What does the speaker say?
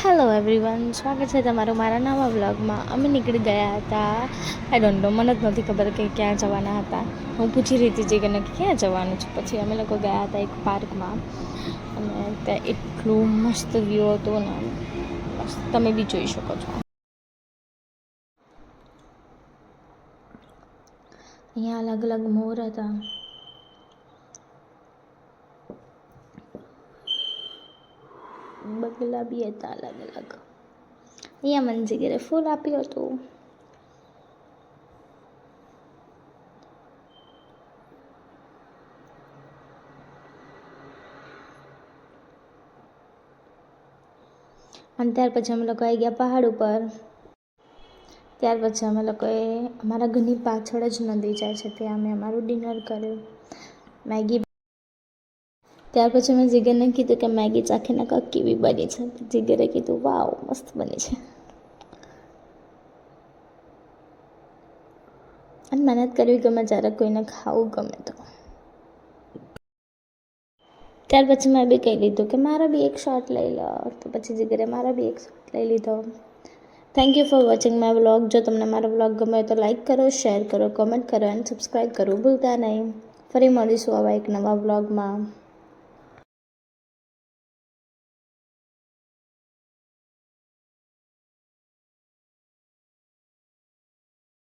Hello everyone, સ્વાગત છે તમારું મારા નવા વ્લોગમાં. અમે નીકળી ગયા હતા, આઈ ડોન્ટ નો, મને જ નથી ખબર કે ક્યાં જવાના હતા. હું પૂછી રહી હતી કે ક્યાં જવાનું છે. પછી અમે લોકો ગયા હતા એક પાર્કમાં અને ત્યાં એટલું મસ્ત વ્યૂ હતું ને, મસ્ત. તમે બી જોઈ શકો છો. અહીંયા અલગ અલગ મોર હતા. બગલા બી હતા અલગ અલગ. અહીંયા મને જીગરે ફૂલ આપ્યું હતું. અને ત્યાર પછી અમે લોકો આવી ગયા પહાડ ઉપર. ત્યાર પછી અમે લોકોએ અમારા ઘરની પાછળ જ નદી જાય છે, ત્યાં અમે અમારું ડિનર કર્યું. મેગી. ત્યાર પછી મેં જીગરને કીધું કે મેગી ચાખીને કાંક કેવી બની છે. જીગરે કીધું વાવ, મસ્ત બની છે. અને મહેનત કરવી ગમે જ્યારે કોઈને ખાવું ગમે તો. ત્યાર પછી મેં બી કહી લીધું કે મારા બી એક શોટ લઈ લો, તો પછી જીગરે મારા બી એક શોટ લઈ લીધો. Thank you for watching my vlog. જો તમને મારો વ્લોગ ગમે તો લાઇક કરો, શેર કરો, કોમેન્ટ કરો અને સબસ્ક્રાઈબ કરવું ભૂલતા નહીં. ફરી મળીશું આવા એક નવા વ્લોગમાં.